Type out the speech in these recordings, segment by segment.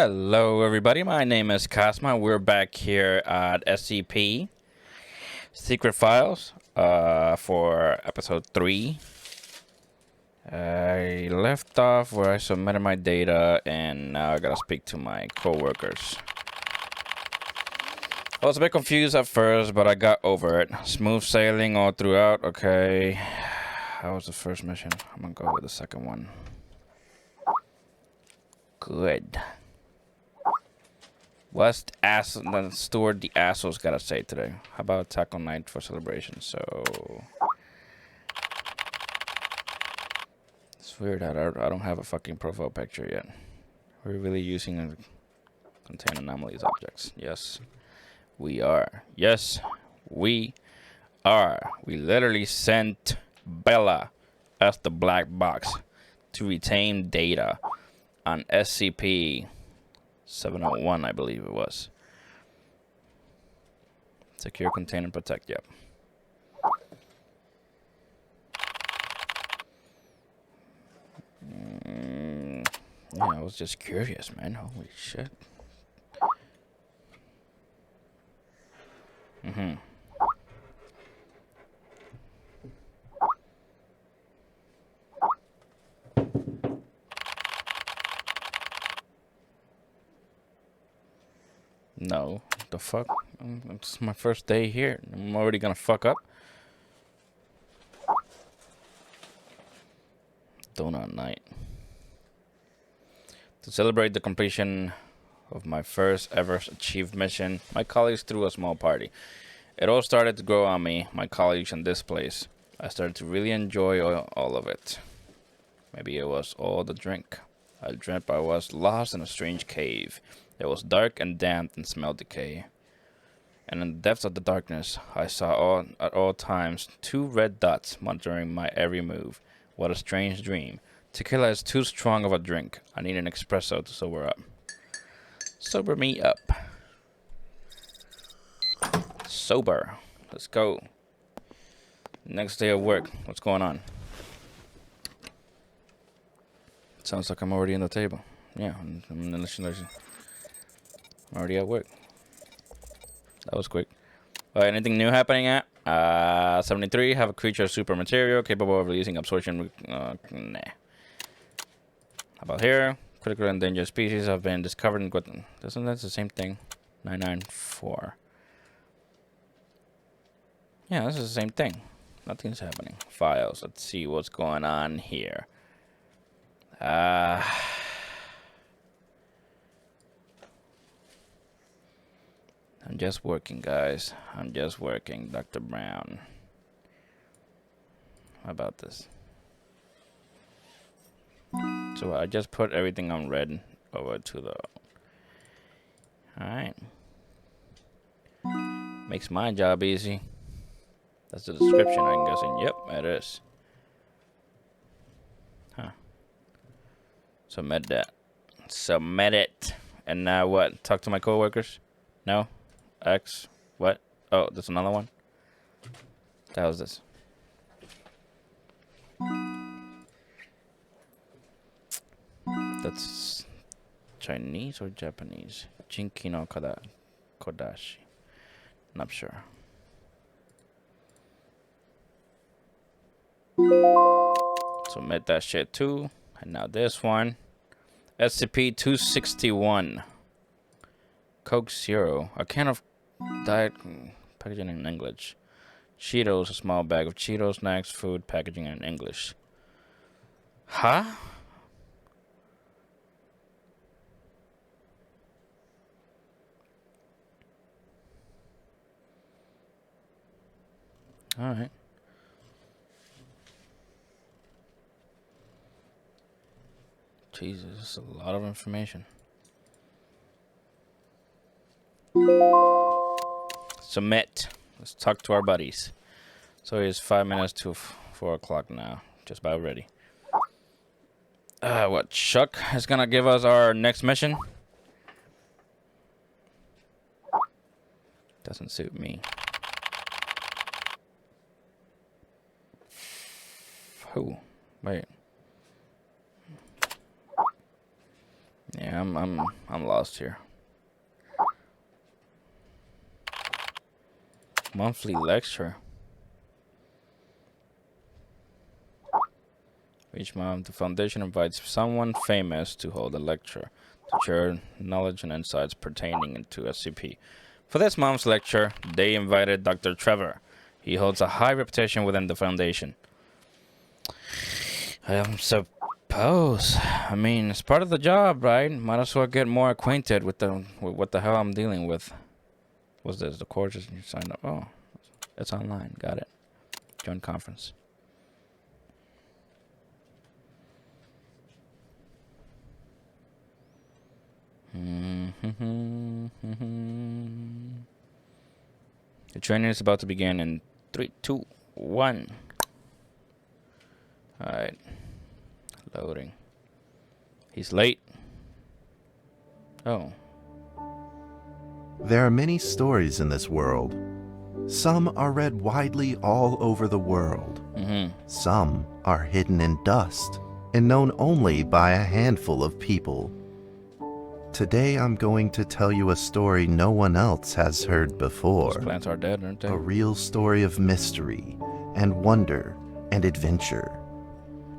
Hello everybody, my name is Cosma. We're back here at SCP Secret Files for episode 3. I left off where I submitted my data and now I gotta speak to my co-workers. I was a bit confused at first, but I got over it. Smooth sailing all throughout. Okay, that was the first mission. I'm gonna go with the second one. Good. What's the steward the asshole's gotta say today? How about tackle night for celebration? So it's weird that I don't have a fucking profile picture yet. We're really using a contain anomalies objects. Yes, we are. Yes, we are. We literally sent Bella as the black box to retain data on SCP 701, I believe it was. Secure, contain, and protect. Yep. Yeah, I was just curious, man. Holy shit. No, the fuck? It's my first day here. I'm already gonna fuck up. Donut night. To celebrate the completion of my first ever achieved mission, my colleagues threw a small party. It all started to grow on me, my colleagues, and this place. I started to really enjoy all of it. Maybe it was all the drink. I dreamt I was lost in a strange cave. It was dark and damp and smelled decay. And in the depths of the darkness, I saw at all times 2 red dots monitoring my every move. What a strange dream. Tequila is too strong of a drink. I need an espresso to sober up. Sober me up. Sober. Let's go. Next day of work. What's going on? Sounds like I'm already in the table. Yeah, I'm already at work. That was quick. Anything new happening at 73? Have a creature of super material capable of releasing absorption. Nah. How about here? Critical endangered species have been discovered in Guatemala. Isn't that the same thing? 994. Yeah, this is the same thing. Nothing's happening. Files. Let's see what's going on here. I'm just working, guys. I'm just working, Dr. Brown. How about this? So I just put everything on red over to the... Alright. Makes my job easy. That's the description, I'm guessing. Yep, it is. Huh. Submit that. Submit it. And now what? Talk to my coworkers? No? X? What? Oh, there's another one? What the hell is this? That's Chinese or Japanese? Jinki no Kodashi. Not sure. Submit that shit too. And now this one. SCP-261. Coke Zero. A can of diet packaging in English. Cheetos. A small bag of Cheetos, snacks, food, packaging in English. Huh? Alright. Jesus, that's a lot of information. Submit. Let's talk to our buddies. So it's 5 minutes to 4 o'clock now. Just about ready. What? Chuck is gonna give us our next mission? Doesn't suit me. Who? Wait. Yeah, I'm lost here. Monthly lecture. Each month, the Foundation invites someone famous to hold a lecture to share knowledge and insights pertaining to SCP. For this month's lecture, they invited Dr. Trevor. He holds a high reputation within the Foundation. I suppose. I mean, it's part of the job, right? Might as well get more acquainted with what the hell I'm dealing with. What's this? The courses you signed up. Oh, it's online. Got it. Join conference. The training is about to begin in 3, 2, 1. Alright. Loading. He's late. Oh. There are many stories in this world. Some are read widely all over the world. Some are hidden in dust and known only by a handful of people. Today I'm going to tell you a story no one else has heard before. Those plants are dead, aren't they? A real story of mystery and wonder and adventure.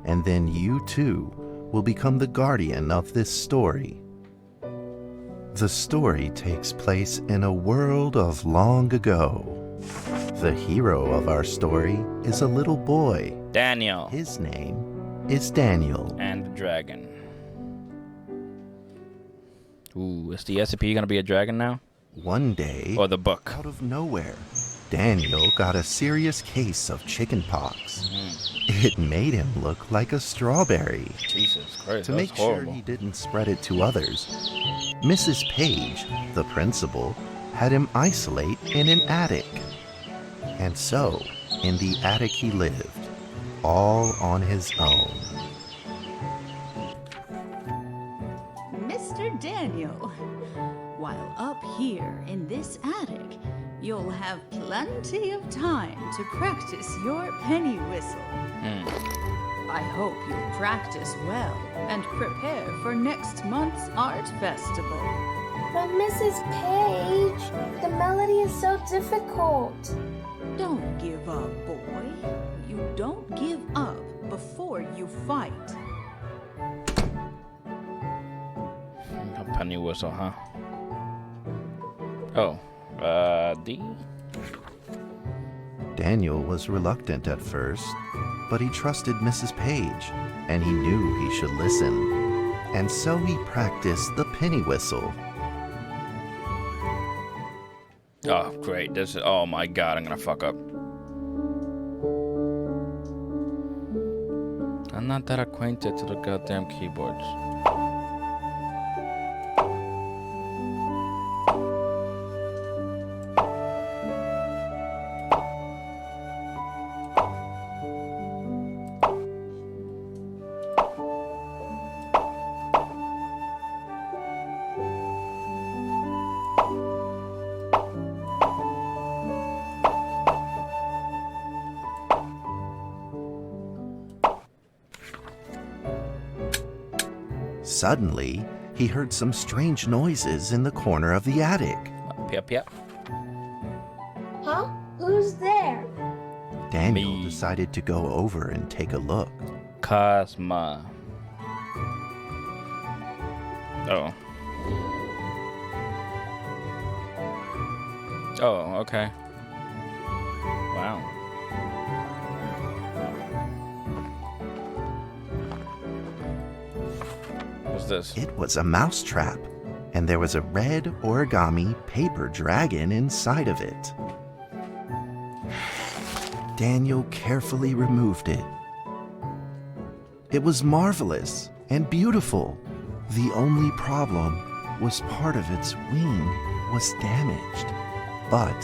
And then you too will become the guardian of this story. The story takes place in a world of long ago. The hero of our story is a little boy. Daniel. His name is Daniel. And the dragon. Ooh, is the SCP gonna be a dragon now? One day, Or the book? out of nowhere, Daniel got a serious case of chickenpox. It made him look like a strawberry. Jesus Christ, To that was make sure horrible. he didn't spread it to others, Mrs. Page, the principal, had him isolate in an attic. And so, in the attic he lived, all on his own. Mr. Daniel, while up here in this attic, you'll have plenty of time to practice your penny whistle. I hope you practice well and prepare for next month's art festival. But Mrs. Page, the melody is so difficult. Don't give up, boy. You don't give up before you fight. A penny whistle, huh? Oh, D? Daniel was reluctant at first, but he trusted Mrs. Page, and he knew he should listen. And so he practiced the penny whistle. Oh, great. This is, oh my god, I'm gonna fuck up. I'm not that acquainted to the goddamn keyboards. Suddenly, he heard some strange noises in the corner of the attic. Yep, yep. Huh? Who's there? Daniel Me. decided to go over and take a look. Cosma. Oh. Oh, okay. Wow. What's this? It was a mousetrap, and there was a red origami paper dragon inside of it. Daniel carefully removed it. It was marvelous and beautiful. The only problem was part of its wing was damaged. But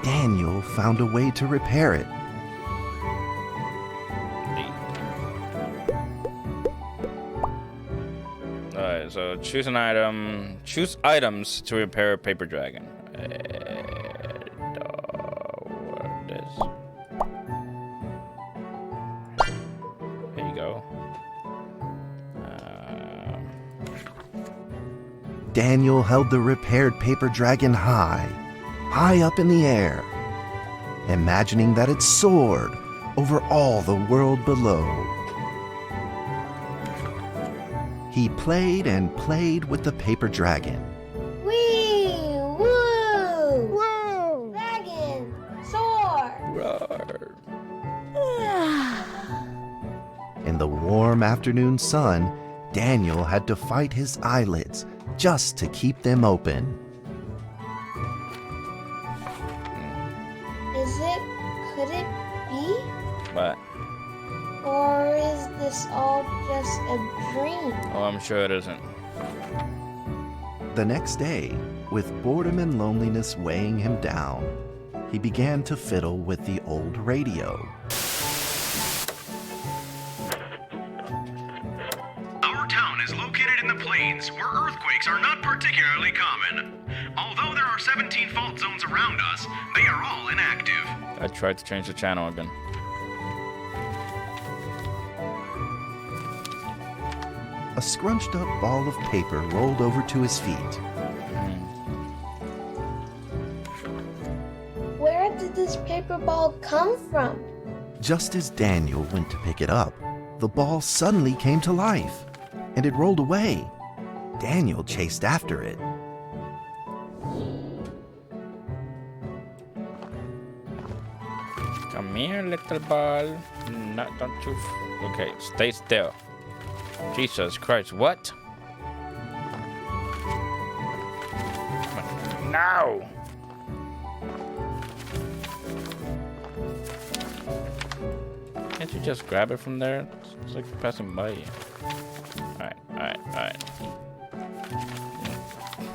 Daniel found a way to repair it. Alright, so choose an item. Choose items to repair a paper dragon. What is? Here you go. Daniel held the repaired paper dragon high up in the air, imagining that it soared over all the world below. He played and played with the paper dragon. Wee! Woo! Woo! Dragon! Soar! Roar. In the warm afternoon sun, Daniel had to fight his eyelids just to keep them open. Could it be? What? Or is this all just a dream? Oh, I'm sure it isn't. The next day, with boredom and loneliness weighing him down, he began to fiddle with the old radio. Our town is located in the plains, where earthquakes are not particularly common. Although there are 17 fault zones around us, they are all inactive. I tried to change the channel again. A scrunched up ball of paper rolled over to his feet. Where did this paper ball come from? Just as Daniel went to pick it up, the ball suddenly came to life, and it rolled away. Daniel chased after it. Come here, little ball. No, don't you... Okay, stay still. Jesus Christ, what? No! Can't you just grab it from there? It's like passing by you. Alright.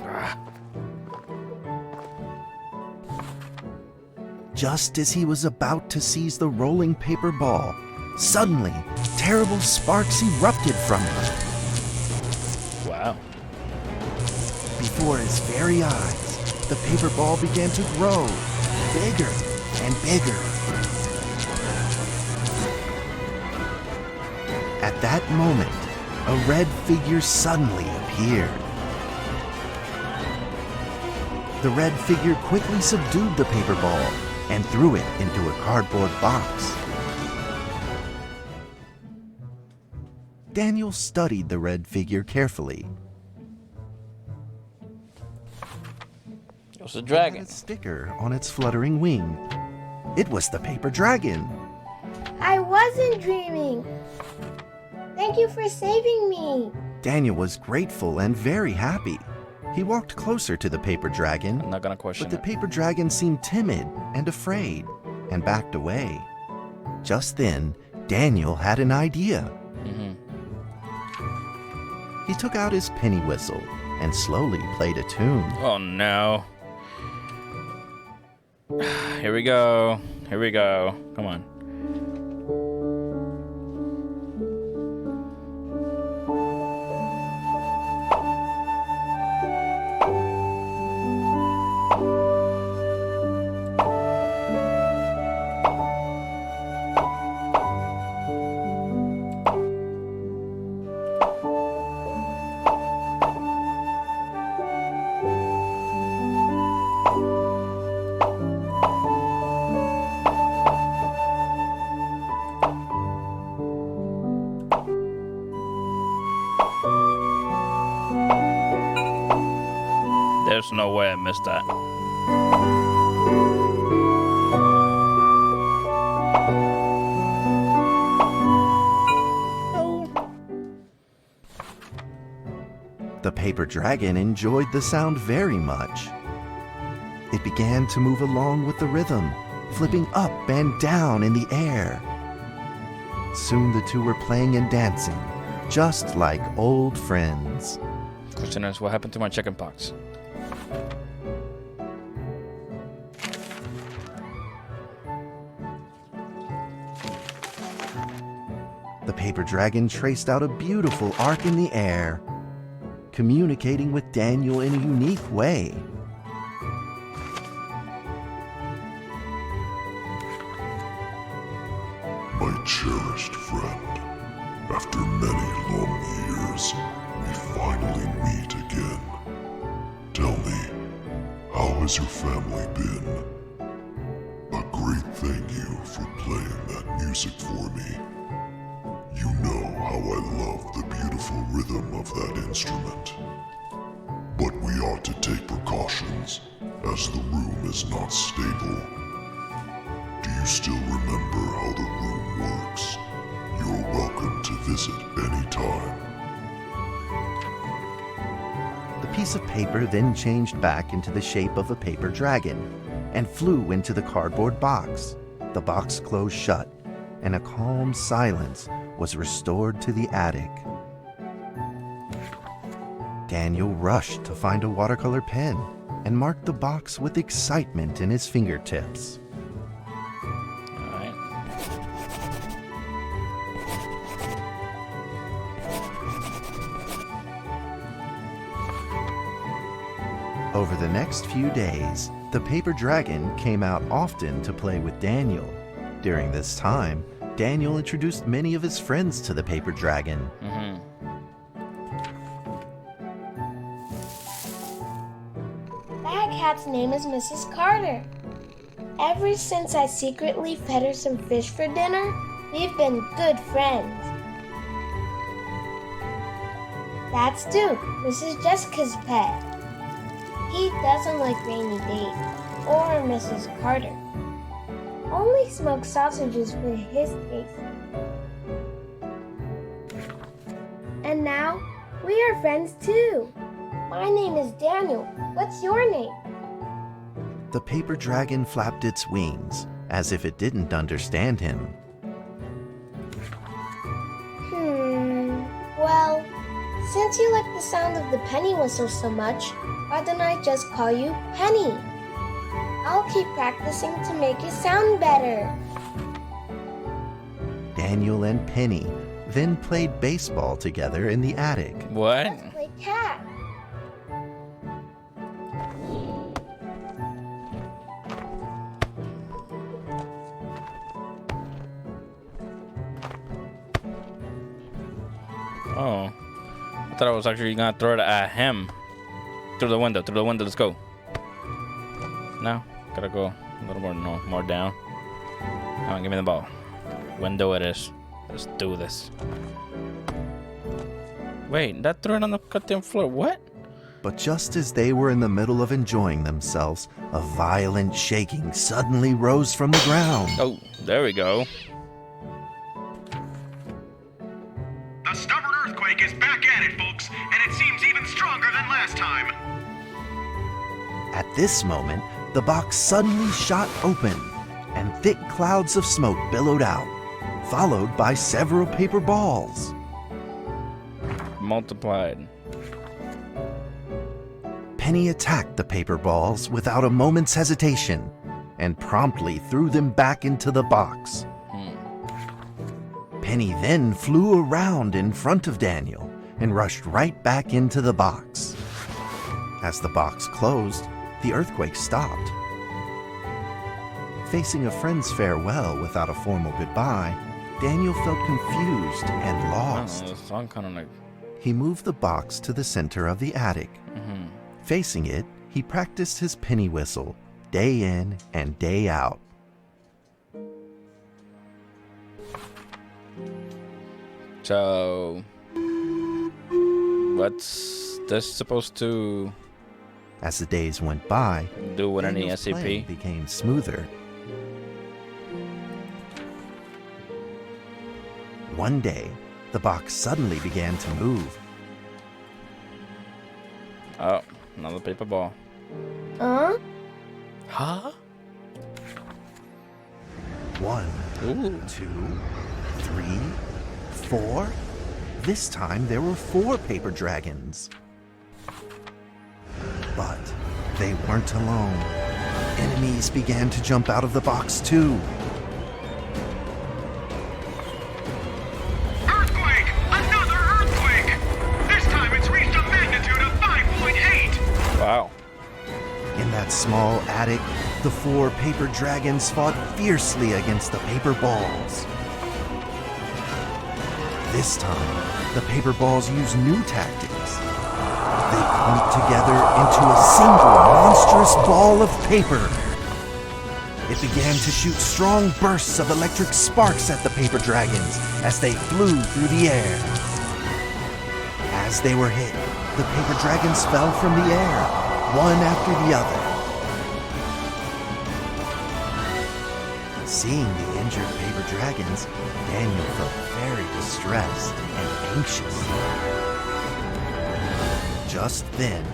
Ah. Just as he was about to seize the rolling paper ball, suddenly, terrible sparks erupted from it. Wow. Before his very eyes, the paper ball began to grow, bigger and bigger. At that moment, a red figure suddenly appeared. The red figure quickly subdued the paper ball and threw it into a cardboard box. Daniel studied the red figure carefully. It was a It had dragon. a sticker on its fluttering wing. It was the paper dragon. I wasn't dreaming. Thank you for saving me. Daniel was grateful and very happy. He walked closer to the paper dragon, I'm not gonna question but the it. paper dragon seemed timid and afraid and backed away. Just then, Daniel had an idea. He took out his penny whistle and slowly played a tune. Oh no. Here we go. Come on. There's no way I missed that. The paper dragon enjoyed the sound very much. It began to move along with the rhythm, flipping up and down in the air. Soon the two were playing and dancing, just like old friends. Question is, what happened to my chicken pox? The paper dragon traced out a beautiful arc in the air, communicating with Daniel in a unique way. My cherished friend, after many long years, we finally meet again. Tell me, how has your family been? A great thank you for playing that music for me. You know how I love the beautiful rhythm of that instrument. But we ought to take precautions, as the room is not stable. Do you still remember how the room works? You're welcome to visit anytime. The piece of paper then changed back into the shape of a paper dragon and flew into the cardboard box. The box closed shut, and a calm silence was restored to the attic. Daniel rushed to find a watercolor pen and marked the box with excitement in his fingertips. Alright. Over the next few days, the paper dragon came out often to play with Daniel. During this time, Daniel introduced many of his friends to the paper dragon. That cat's name is Mrs. Carter. Ever since I secretly fed her some fish for dinner, we've been good friends. That's Duke, Mrs. Jessica's pet. He doesn't like Rainy Day or Mrs. Carter. Only smoked sausages for his taste. And now, we are friends too. My name is Daniel. What's your name? The paper dragon flapped its wings, as if it didn't understand him. Well, since you like the sound of the penny whistle so much, why don't I just call you Penny? I'll keep practicing to make it sound better. Daniel and Penny then played baseball together in the attic. What? Let's play cat. Oh. I thought I was actually gonna throw it at him. Through the window, let's go. No, gotta go a little more, no, more down. Come on, give me the ball. Window it is. Let's do this. Wait, that threw it on the goddamn floor. What? But just as they were in the middle of enjoying themselves, a violent shaking suddenly rose from the ground. Oh, there we go. The stubborn earthquake is back at it, folks, and it seems even stronger than last time. At this moment, the box suddenly shot open, and thick clouds of smoke billowed out, followed by several paper balls. Multiplied. Penny attacked the paper balls without a moment's hesitation and promptly threw them back into the box. Penny then flew around in front of Daniel and rushed right back into the box. As the box closed, the earthquake stopped. Facing a friend's farewell without a formal goodbye, Daniel felt confused and I don't lost. know, this song kind of like. He moved the box to the center of the attic. Facing it, he practiced his penny whistle day in and day out. So, what's this supposed to As the days went by, do with any Daniel's playing SCP? became smoother. One day, the box suddenly began to move. Oh, another paper ball. Huh? Huh? 1, Ooh. 2, 3, 4. This time there were 4 paper dragons. But they weren't alone. Enemies began to jump out of the box too. Earthquake! Another earthquake! This time it's reached a magnitude of 5.8! Wow. In that small attic, the 4 paper dragons fought fiercely against the paper balls. This time, the paper balls used new tactics. They meet together into a single monstrous ball of paper. It began to shoot strong bursts of electric sparks at the paper dragons as they flew through the air. As they were hit, the paper dragons fell from the air, one after the other. Seeing the injured paper dragons, Daniel felt very distressed and anxious. Just then,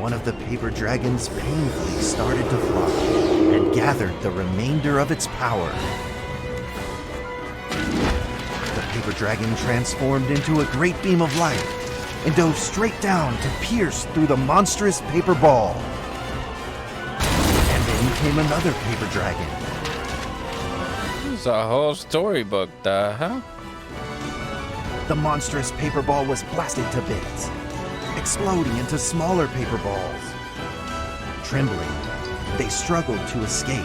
one of the paper dragons painfully started to fly and gathered the remainder of its power. The paper dragon transformed into a great beam of light and dove straight down to pierce through the monstrous paper ball. And then came another paper dragon. It's a whole storybook, huh? The monstrous paper ball was blasted to bits, exploding into smaller paper balls. Trembling, they struggled to escape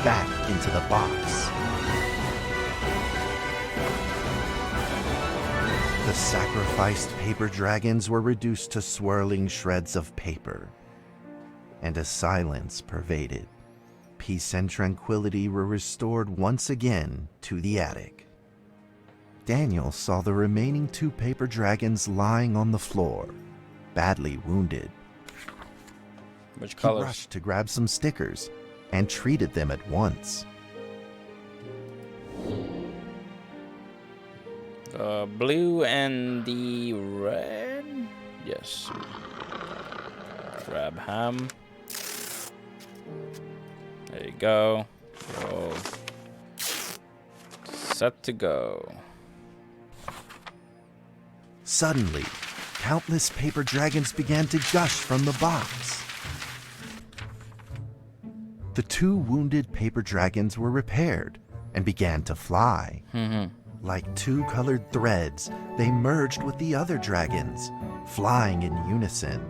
back into the box. The sacrificed paper dragons were reduced to swirling shreds of paper, and a silence pervaded. Peace and tranquility were restored once again to the attic. Daniel saw the remaining 2 paper dragons lying on the floor, badly wounded. Which He colors? rushed to grab some stickers and treated them at once. Blue and the red? Yes. Grab ham. There you go. Roll. Set to go. Suddenly, countless paper dragons began to gush from the box. The 2 wounded paper dragons were repaired and began to fly. Like 2 colored threads, they merged with the other dragons, flying in unison.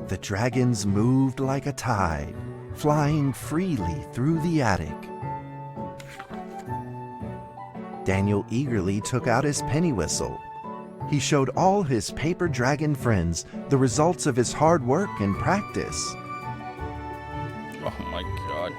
The dragons moved like a tide, flying freely through the attic. Daniel eagerly took out his penny whistle. He showed all his paper dragon friends the results of his hard work and practice. Oh my god.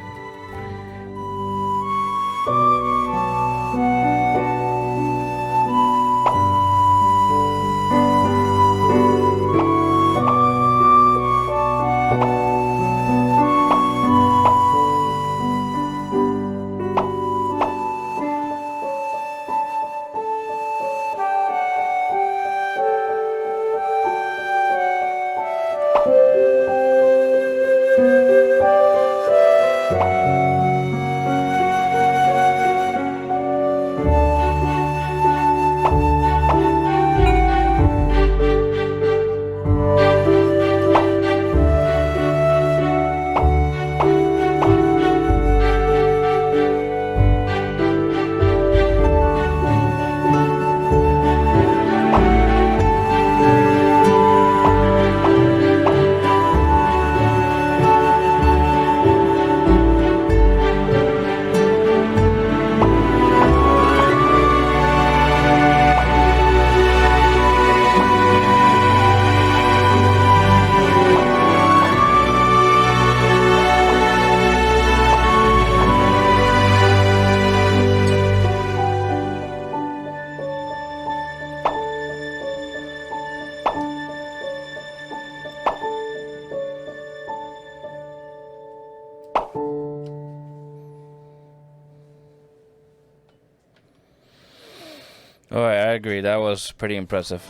Oh, I agree. That was pretty impressive.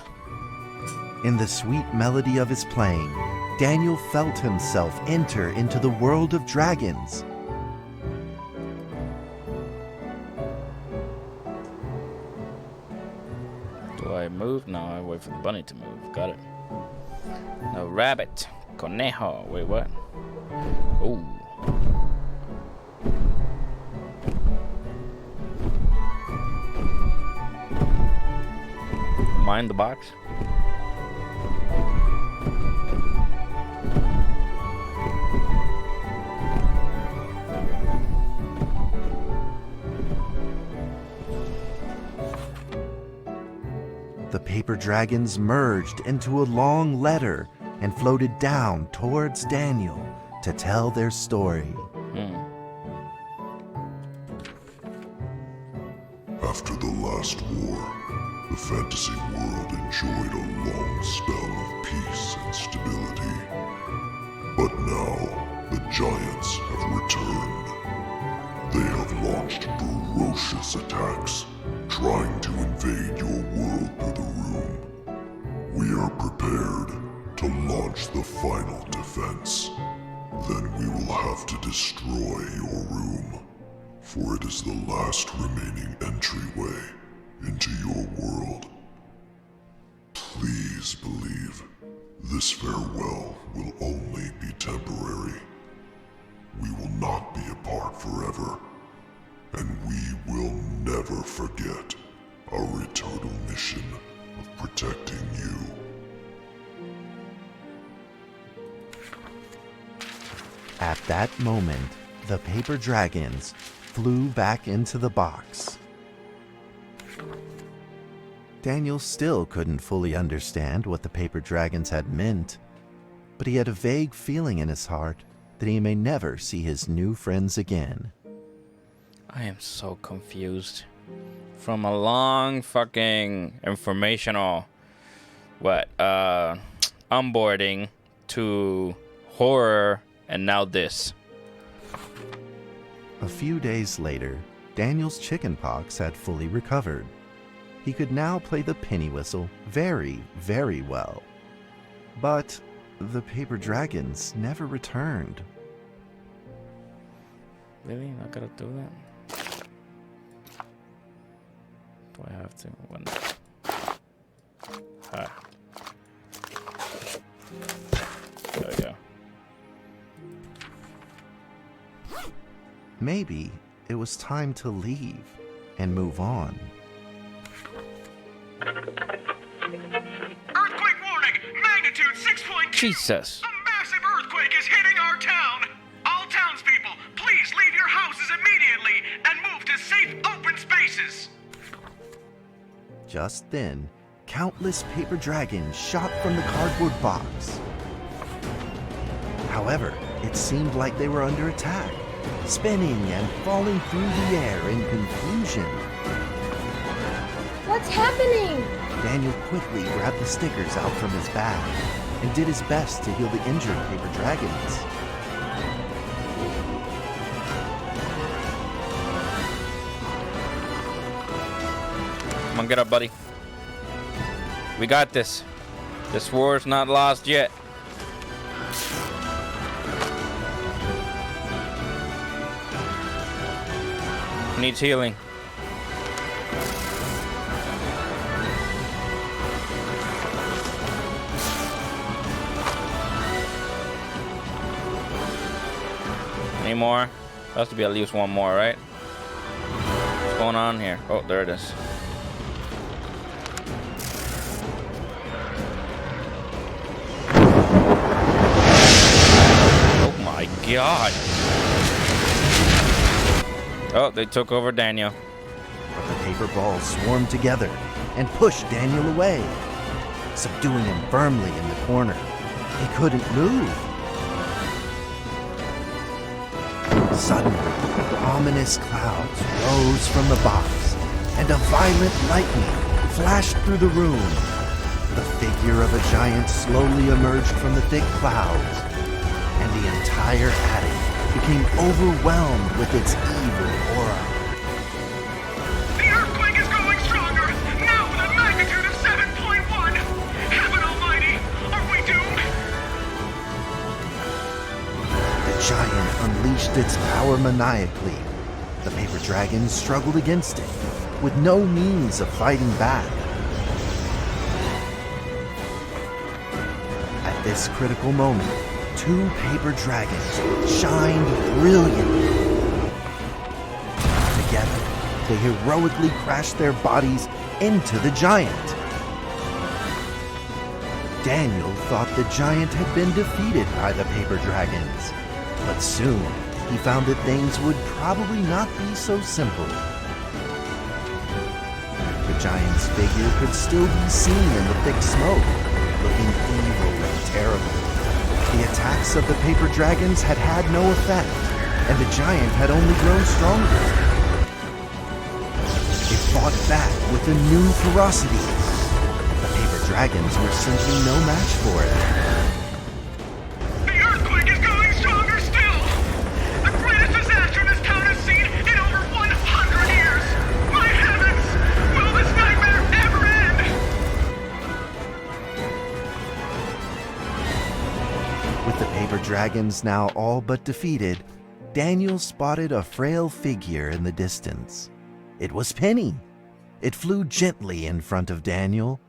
In the sweet melody of his playing, Daniel felt himself enter into the world of dragons. Do I move? No, I wait for the bunny to move. Got it. No, rabbit. Conejo. Wait, what? Ooh. Mind the box? The paper dragons merged into a long letter and floated down towards Daniel to tell their story. After the last war, the fantasy world enjoyed a long spell of peace and stability. But now, the giants have returned. They have launched ferocious attacks, trying to invade your world through the room. We are prepared to launch the final defense. Then we will have to destroy your room, for it is the last remaining entryway into your world. Please believe this farewell will only be temporary. We will not be apart forever, and we will never forget our eternal mission of protecting you. At that moment, the paper dragons flew back into the box. Daniel still couldn't fully understand what the paper dragons had meant, but he had a vague feeling in his heart that he may never see his new friends again. I am so confused. From a long fucking informational onboarding to horror and now this. A few days later, Daniel's chickenpox had fully recovered. He could now play the penny whistle very, very well. But the paper dragons never returned. Really? Not gonna do that? Do I have to? When? There we go. Maybe it was time to leave and move on. Earthquake warning! Magnitude 6.2! Jesus! A massive earthquake is hitting our town! All townspeople, please leave your houses immediately and move to safe open spaces! Just then, countless paper dragons shot from the cardboard box. However, it seemed like they were under attack, spinning and falling through the air in confusion. What's happening? Daniel quickly grabbed the stickers out from his bag and did his best to heal the injured paper dragons. Come on, get up, buddy. We got this. This war's not lost yet. Needs healing. Any more? There has to be at least one more, right? What's going on here? Oh, there it is. Oh my god. Oh, they took over Daniel. The paper balls swarmed together and pushed Daniel away, subduing him firmly in the corner. He couldn't move. Suddenly, ominous clouds rose from the box, and a violent lightning flashed through the room. The figure of a giant slowly emerged from the thick clouds, and the entire attic became overwhelmed with its evil aura. The earthquake is growing stronger! Now with a magnitude of 7.1! Heaven almighty! Are we doomed? The giant unleashed its power maniacally. The paper dragons struggled against it, with no means of fighting back. At this critical moment, two paper dragons shined brilliantly. Together, they heroically crashed their bodies into the giant. Daniel thought the giant had been defeated by the paper dragons, but soon he found that things would probably not be so simple. The the giant's figure could still be seen in the thick smoke, looking evil and terrible. The attacks of the paper dragons had had no effect, and the giant had only grown stronger. It fought back with a new ferocity. The paper dragons were simply no match for it. The earthquake is going stronger still! The greatest disaster this town has seen in over 100 years! My heavens! Will this nightmare ever end? With the paper dragons now all but defeated, Daniel spotted a frail figure in the distance. It was Penny. It flew gently in front of Daniel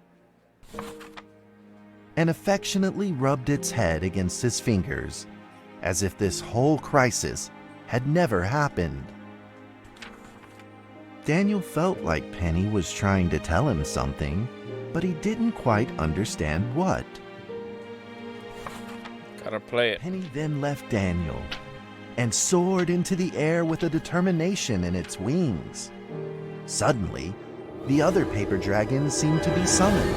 and affectionately rubbed its head against his fingers, as if this whole crisis had never happened. Daniel felt like Penny was trying to tell him something, but he didn't quite understand what. Gotta play it. Penny then left Daniel and soared into the air with a determination in its wings. Suddenly, the other paper dragons seemed to be summoned.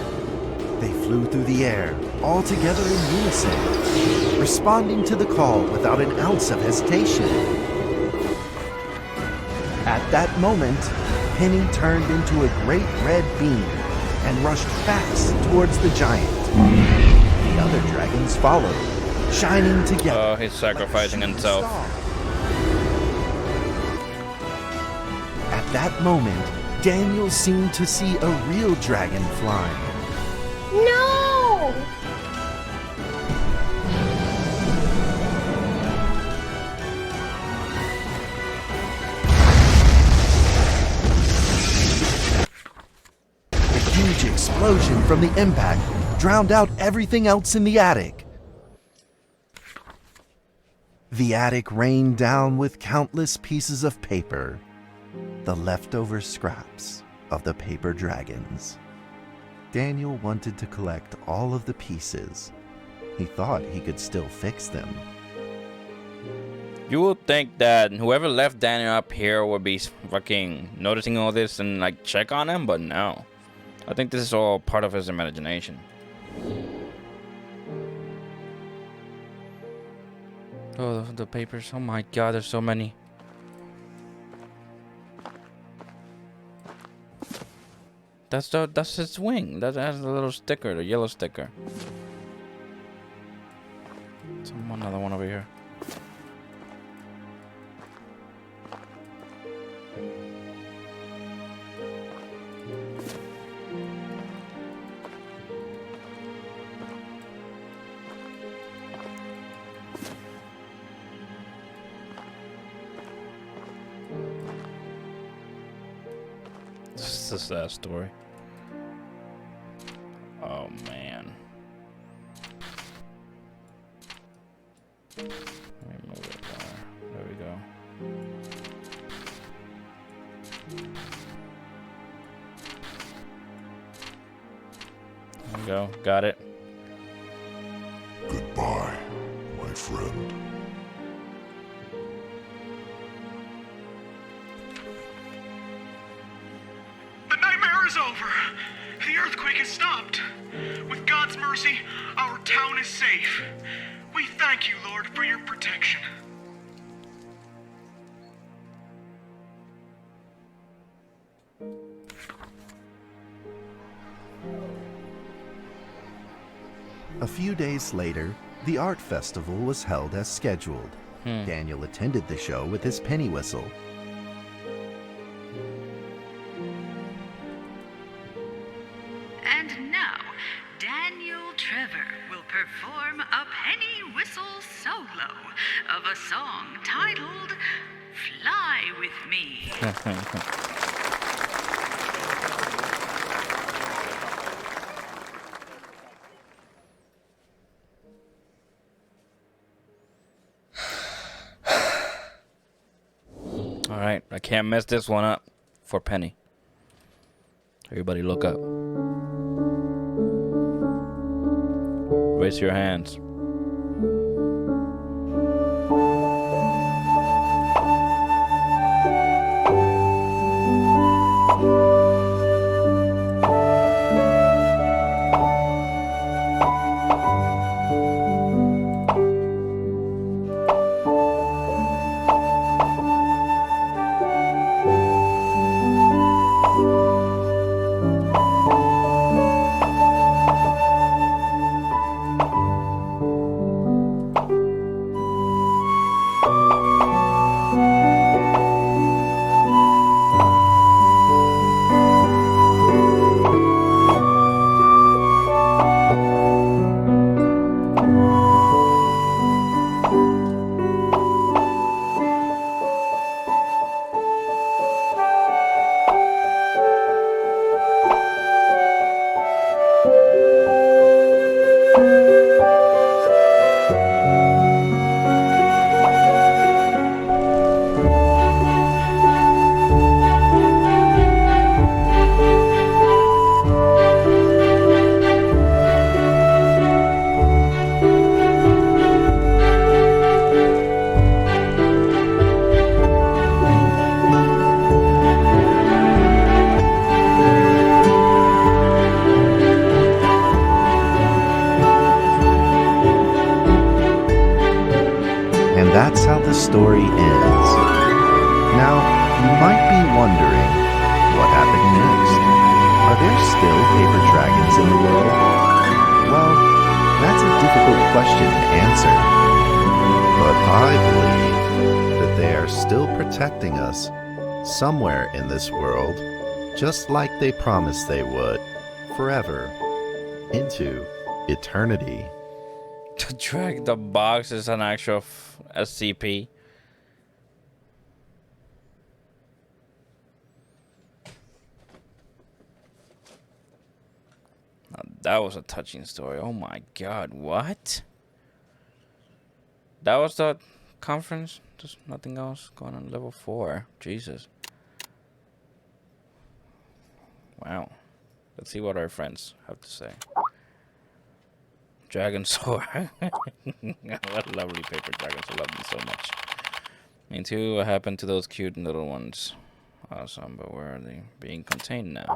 They flew through the air, all together in unison, responding to the call without an ounce of hesitation. At that moment, Penny turned into a great red beam and rushed fast towards the giant. The other dragons followed, shining together. Oh, he's sacrificing himself. At that moment, Daniel seemed to see a real dragon flying. No! A huge explosion from the impact drowned out everything else in the attic. The attic rained down with countless pieces of paper, the leftover scraps of the paper dragons. Daniel wanted to collect all of the pieces. He thought he could still fix them. You would think that whoever left Daniel up here would be fucking noticing all this and like check on him, but no. I think this is all part of his imagination. Oh, the papers. Oh my god, there's so many. That's his wing. That has a little sticker, the yellow sticker. Another one over here. This is a sad story. Oh man. Let me move it there. There we go. There we go. Got it. Goodbye, my friend. The nightmare is over. The earthquake has stopped. With God's mercy, our town is safe. We thank you, Lord, for your protection. A few days later, the art festival was held as scheduled. Daniel attended the show with his penny whistle. And now, Daniel Trevor will perform a penny whistle solo of a song titled Fly With Me. Alright, I can't mess this one up for Penny. Everybody look up. Raise your hands. And that's how the story ends. Now, you might be wondering, what happened next? Are there still paper dragons in the world? Well, that's a difficult question to answer. But I believe that they are still protecting us somewhere in this world, just like they promised they would, forever, into eternity. To drag the box is an actual SCP. Now, that was a touching story. Oh my god, what? That was the conference? There's nothing else going on level 4. Jesus. Wow. Let's see what our friends have to say. Dragon sword. What lovely paper dragons. I love them so much. Me too. What happened to those cute little ones? Awesome, but where are they being contained now?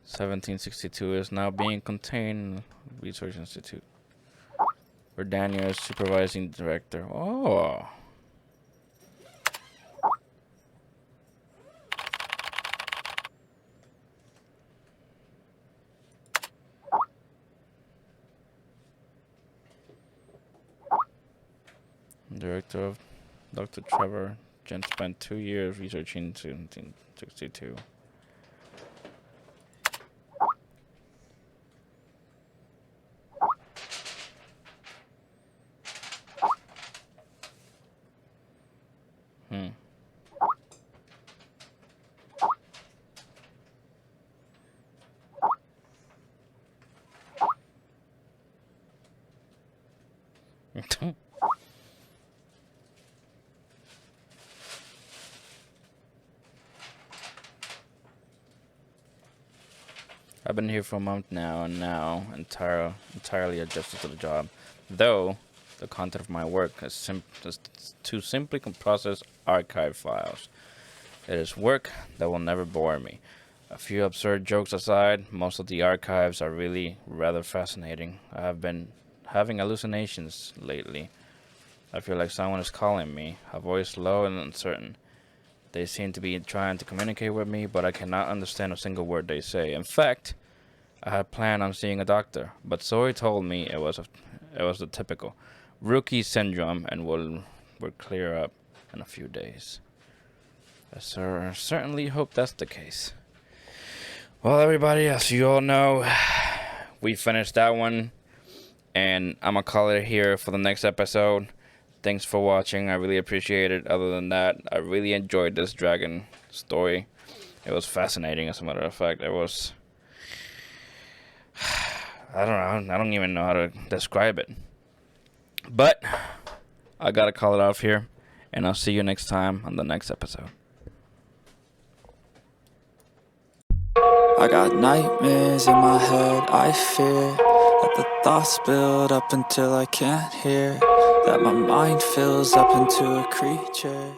(1762) is now being contained. Research Institute. Where Daniel is supervising director. Oh. Director of Dr. Trevor Jen spent 2 years researching 1762. I've been here for a month now, and now entirely adjusted to the job. Though the content of my work is to simply process archive files. It is work that will never bore me. A few absurd jokes aside, most of the archives are really rather fascinating. I have been having hallucinations lately. I feel like someone is calling me, a voice low and uncertain. They seem to be trying to communicate with me, but I cannot understand a single word they say. In fact, I had planned on seeing a doctor, but Zoe told me it was the typical rookie syndrome and will clear up in a few days. I certainly hope that's the case. Well, everybody, as you all know, we finished that one, and I'm gonna call it here for the next episode. Thanks for watching. I really appreciate it. Other than that, I really enjoyed this dragon story. It was fascinating, as a matter of fact. It was... I don't even know how to describe it. But I gotta call it off here, and I'll see you next time on the next episode. I got nightmares in my head, I fear that the thoughts build up until I can't hear, that my mind fills up into a creature.